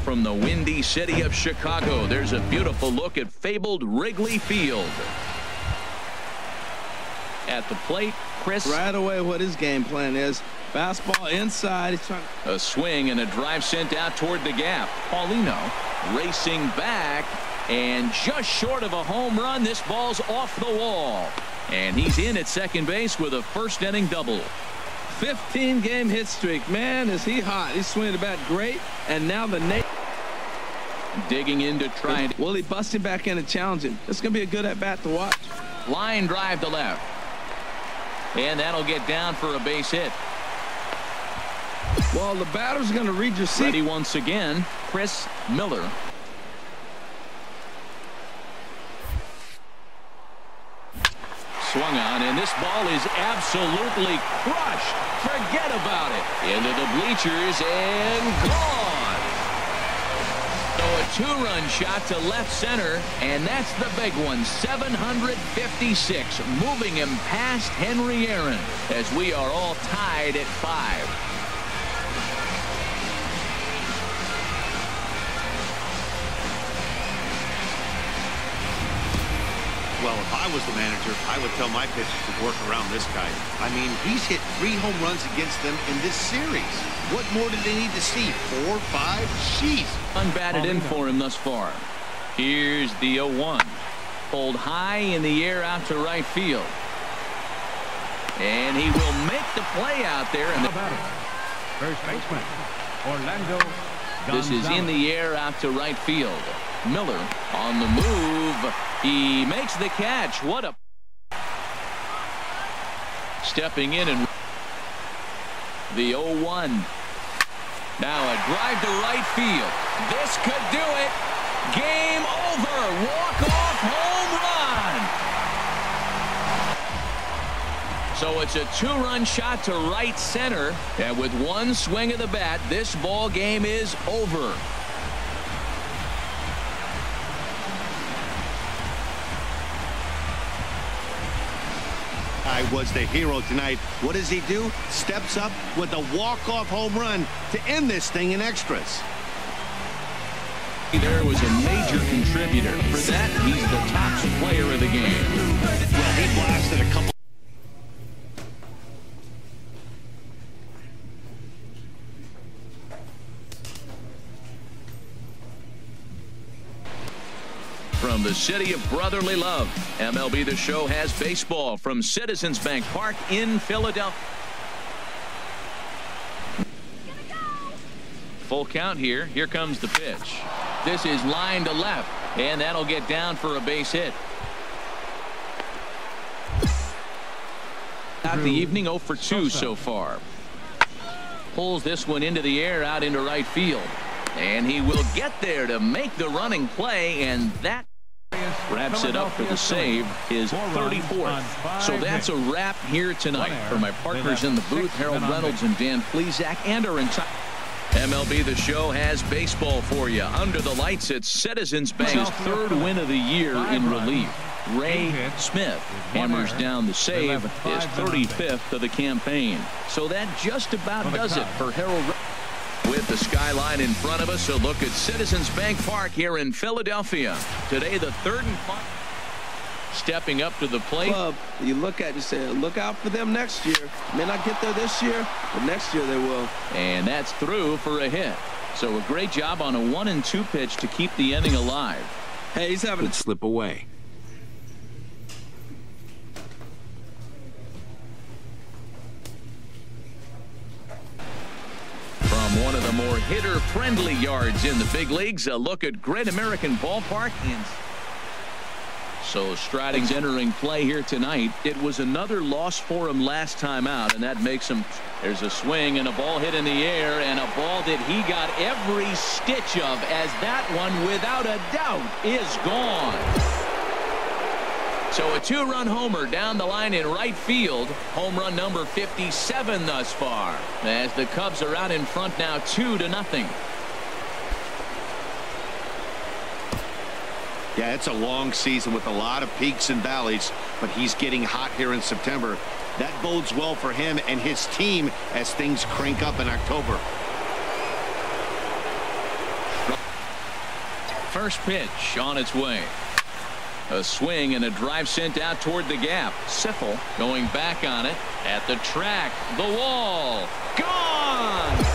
from the windy city of Chicago, there's a beautiful look at fabled Wrigley Field. At the plate, Chris. Right away what his game plan is. Fastball inside. He's trying. A swing and a drive sent out toward the gap. Paulino racing back and just short of a home run. This ball's off the wall. And he's in at second base with a first inning double. 15-game hit streak. Man, is he hot. He's swinging the bat great. And now the digging in to try it. Will he bust him back in and challenge him? It's going to be a good at-bat to watch. Line drive to left. And that'll get down for a base hit. Well, the batter's going to read your seat. Ready once again, Chris Miller. Swung on, and this ball is absolutely crushed. Forget about it. Into the bleachers and gone. So a two-run shot to left center, and that's the big one. 756, moving him past Henry Aaron as we are all tied at 5. Well, if I was the manager, I would tell my pitchers to work around this guy. I mean, he's hit 3 home runs against them in this series. What more do they need to see? 4, 5? Jeez. Unbatted in for him thus far. Here's the 0-1. Pulled high in the air out to right field. And he will make the play out there. And first baseman, Orlando. This is in the air out to right field. Miller on the move. He makes the catch. What a stepping in, and the 0-1. Now a drive to right field. This could do it. Game over. Walk-off home run. So it's a 2-run shot to right center, and with one swing of the bat, this ball game is over. Was the hero tonight. What does he do? Steps up with a walk-off home run to end this thing in extras. There was a major contributor. For that, he's the top player of the game. Well, he blasted a couple. From the city of brotherly love, MLB The Show has baseball from Citizens Bank Park in Philadelphia. Full count here. Here comes the pitch. This is line to left, and that'll get down for a base hit. Out the evening, 0 for 2 so far. Pulls this one into the air out into right field. And he will get there to make the running play, and that wraps it up for the save, his 34th. So that's a wrap here tonight. For my partners in the booth, Harold Reynolds and Dan Plesac, and our entire MLB The Show has baseball for you. Under the lights at Citizens Bank's 3rd win of the year in relief. Ray Smith hammers down the save, his 35th of the campaign. So that just about does it for Harold Reynolds. With the skyline in front of us, a look at Citizens Bank Park here in Philadelphia. Today, the 3rd and final. Stepping up to the plate. Club, you look at, you say, look out for them next year. May not get there this year, but next year they will. And that's through for a hit. So a great job on a 1-2 pitch to keep the inning alive. Hey, he's having it slip away. From one of the more hitter-friendly yards in the big leagues, a look at Great American Ballpark. So Striding's entering play here tonight. It was another loss for him last time out, and that makes him. There's a swing and a ball hit in the air, and a ball that he got every stitch of, as that one, without a doubt, is gone. So a 2-run homer down the line in right field. Home run number 57 thus far, as the Cubs are out in front now 2-0. Yeah, it's a long season with a lot of peaks and valleys, but he's getting hot here in September. That bodes well for him and his team as things crank up in October. First pitch on its way. A swing and a drive sent out toward the gap. Siffel going back on it at the track. The wall. Gone.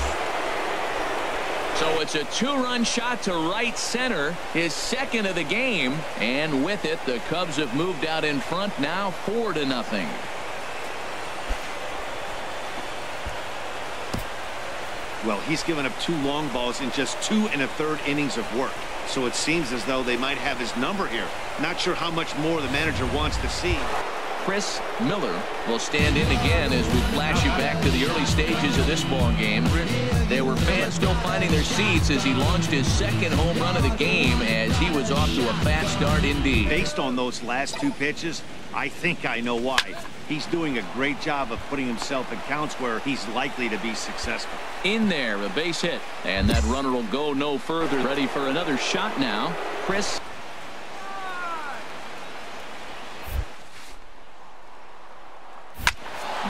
So it's a two-run shot to right center, his second of the game, and with it the Cubs have moved out in front now 4-0. Well, he's given up 2 long balls in just 2 1/3 innings of work. So it seems as though they might have his number here. Not sure how much more the manager wants to see. Chris Miller will stand in again as we flash you back to the early stages of this ball game. There were fans still finding their seats as he launched his second home run of the game as he was off to a fast start indeed. Based on those last 2 pitches, I think I know why. He's doing a great job of putting himself in counts where he's likely to be successful. In there, a base hit, and that runner will go no further. Ready for another shot now. Chris.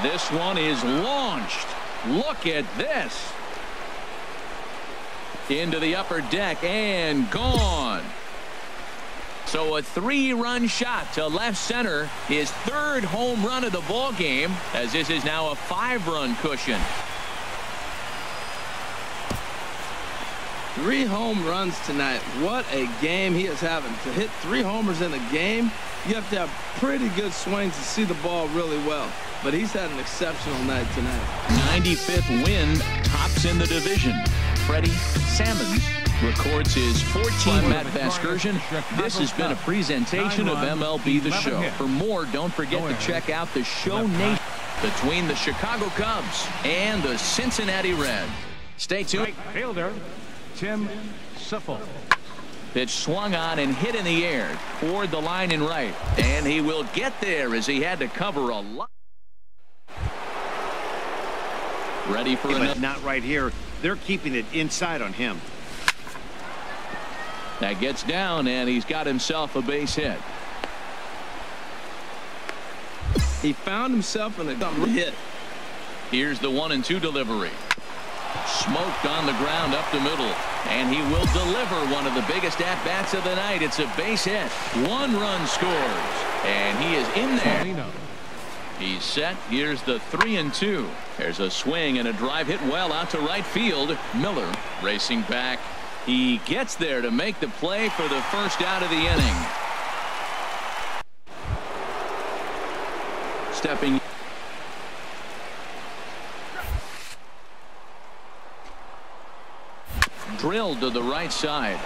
This one is launched. Look at this. Into the upper deck and gone. So a 3-run shot to left center, his 3rd home run of the ball game, as this is now a 5-run cushion. 3 home runs tonight. What a game he is having. To hit 3 homers in a game, you have to have pretty good swings to see the ball really well. But he's had an exceptional night tonight. 95th win, tops in the division. Freddie Salmons records his 14th. I'm Matt Vasgersian. This has been a presentation of MLB The Show. For more, don't forget to check out the Show Nation between the Chicago Cubs and the Cincinnati Reds. Stay tuned. Right fielder, Tim Siffel. Pitch swung on and hit in the air toward the line and right. And he will get there as he had to cover a lot. Ready for another. But not right here. They're keeping it inside on him. That gets down, and he's got himself a base hit. He found himself in a hit. Here's the 1-2 delivery. Smoked on the ground up the middle, and he will deliver one of the biggest at-bats of the night. It's a base hit. 1 run scores, and he is in there. He's set. Here's the 3-2. There's a swing and a drive hit well out to right field. Miller racing back. He gets there to make the play for the first out of the inning. Stepping. Drilled to the right side.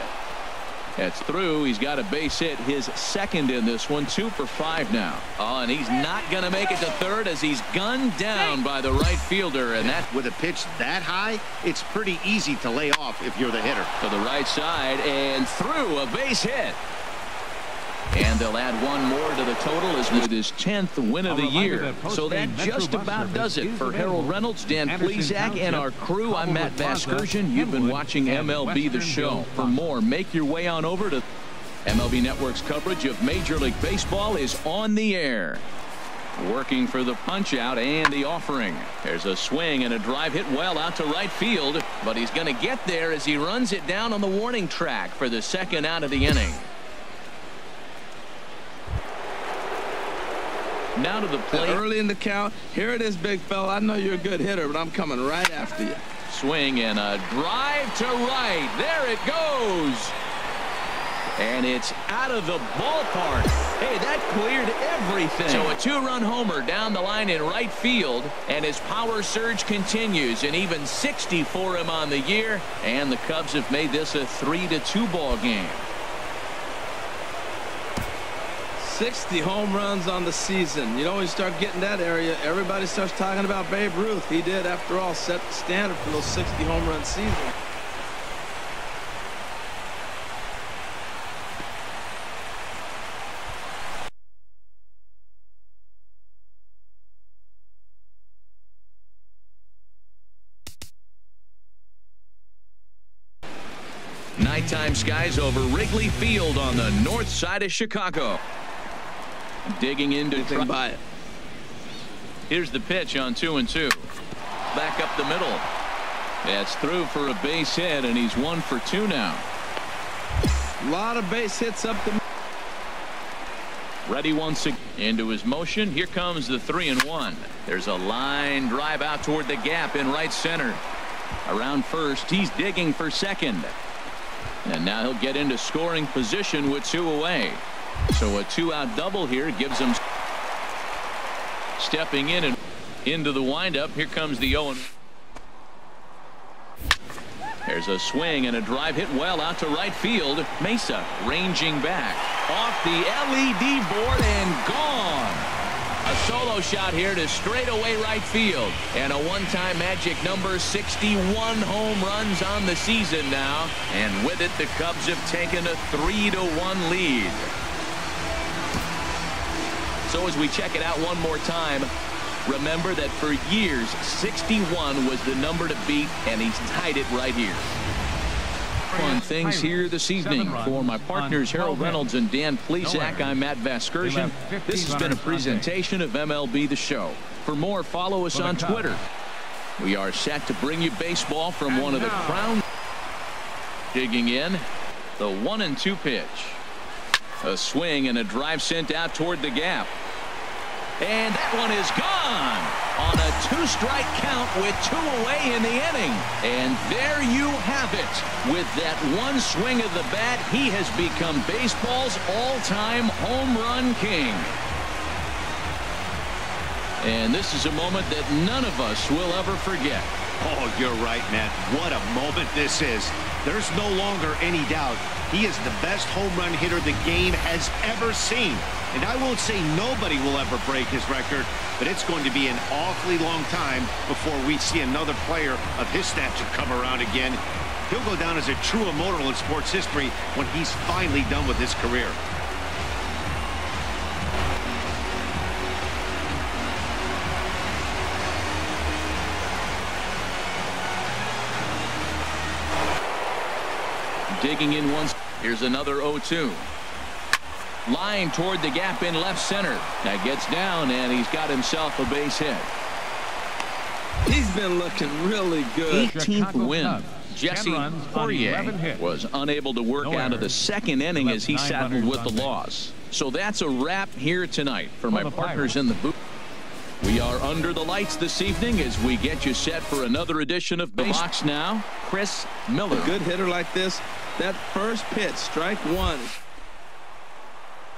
That's through. He's got a base hit, his second in this one. 2 for 5 now. Oh, and he's not going to make it to third as he's gunned down by the right fielder. And that, with a pitch that high, it's pretty easy to lay off if you're the hitter. To the right side and through, a base hit. And they'll add 1 more to the total as with his 10th win of the year. So that just about does it for Harold Reynolds, Dan Plesac, and our crew. I'm Matt Vasgersian. You've been watching MLB The Show. For more, make your way on over to MLB Network's coverage of Major League Baseball is on the air. Working for the punch out and the offering. There's a swing and a drive hit well out to right field, but he's going to get there as he runs it down on the warning track for the second out of the inning. Now to the plate. Early in the count. Here it is, big fella. I know you're a good hitter, but I'm coming right after you. Swing and a drive to right. There it goes. And it's out of the ballpark. Hey, that cleared everything. So a 2-run homer down the line in right field, and his power surge continues. An even 60 for him on the year, and the Cubs have made this a 3-2 ball game. 60 home runs on the season. You know, when you start getting that area, everybody starts talking about Babe Ruth. He did, after all, set the standard for those 60 home run seasons. Nighttime skies over Wrigley Field on the north side of Chicago. Digging into by it. Here's the pitch on 2-2. Back up the middle. That's through for a base hit, and he's 1 for 2 now. A lot of base hits up the. Ready once again into his motion. Here comes the 3-1. There's a line drive out toward the gap in right center. Around first, he's digging for second. And now he'll get into scoring position with 2 away. So a 2-out double here gives him stepping in and into the windup. Here comes the 0-1. There's a swing and a drive hit well out to right field. Mesa ranging back off the LED board and gone. A solo shot here to straightaway right field, and a one-time magic number 61 home runs on the season now, and with it the Cubs have taken a 3-1 lead. So as we check it out one more time, remember that for years 61 was the number to beat, and he's tied it right here. Fun things here this evening. For my partners Harold Reynolds and Dan Plesac, I'm Matt Vasgersian. This has been a presentation of MLB The Show. For more, follow us on Twitter. We are set to bring you baseball from one of the crown. Digging in, the 1-2 pitch. A swing and a drive sent out toward the gap. And that one is gone on a 2-strike count with 2 away in the inning. And there you have it. With that one swing of the bat, he has become baseball's all-time home run king. And this is a moment that none of us will ever forget. Oh, you're right, Matt. What a moment this is. There's no longer any doubt. He is the best home run hitter the game has ever seen. And I won't say nobody will ever break his record, but it's going to be an awfully long time before we see another player of his stature come around again. He'll go down as a true immortal in sports history when he's finally done with his career. Digging in once. Here's another 0-2. Line toward the gap in left center. That gets down, and he's got himself a base hit. He's been looking really good. 18th win. Jesse Poirier was unable to work out of the second inning as he saddled with the loss. So that's a wrap here tonight for my partners in the booth. We are under the lights this evening as we get you set for another edition of Base Box now. Chris Miller. A good hitter like this, that first pitch, strike one.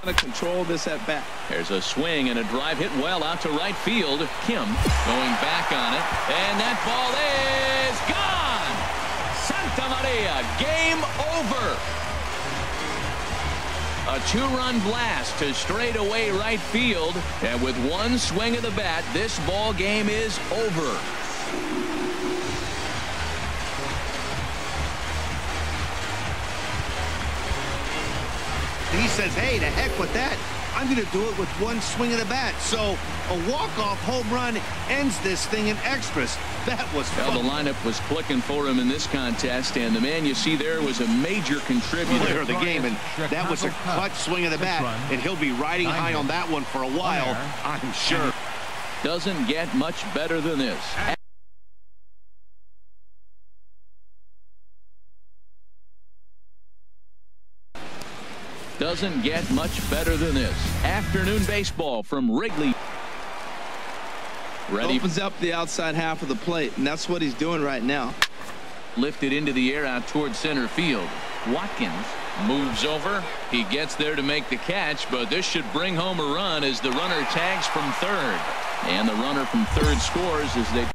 To control this at bat. There's a swing and a drive hit well out to right field. Kim going back on it, and that ball is gone. Santa Maria, game over. A 2-run blast to straightaway right field, and with one swing of the bat, this ball game is over. He says, hey, to heck with that. I'm going to do it with one swing of the bat. So a walk-off home run ends this thing in extras. That was fun. Well, the lineup was clicking for him in this contest, and the man you see there was a major contributor of the game, and that was a clutch swing of the bat, and he'll be riding high on that one for a while, I'm sure. Doesn't get much better than this. Doesn't get much better than this. Afternoon baseball from Wrigley. Ready. Opens up the outside half of the plate, and that's what he's doing right now. Lifted into the air out toward center field. Watkins moves over. He gets there to make the catch, but this should bring home a run as the runner tags from third. And the runner from third scores as they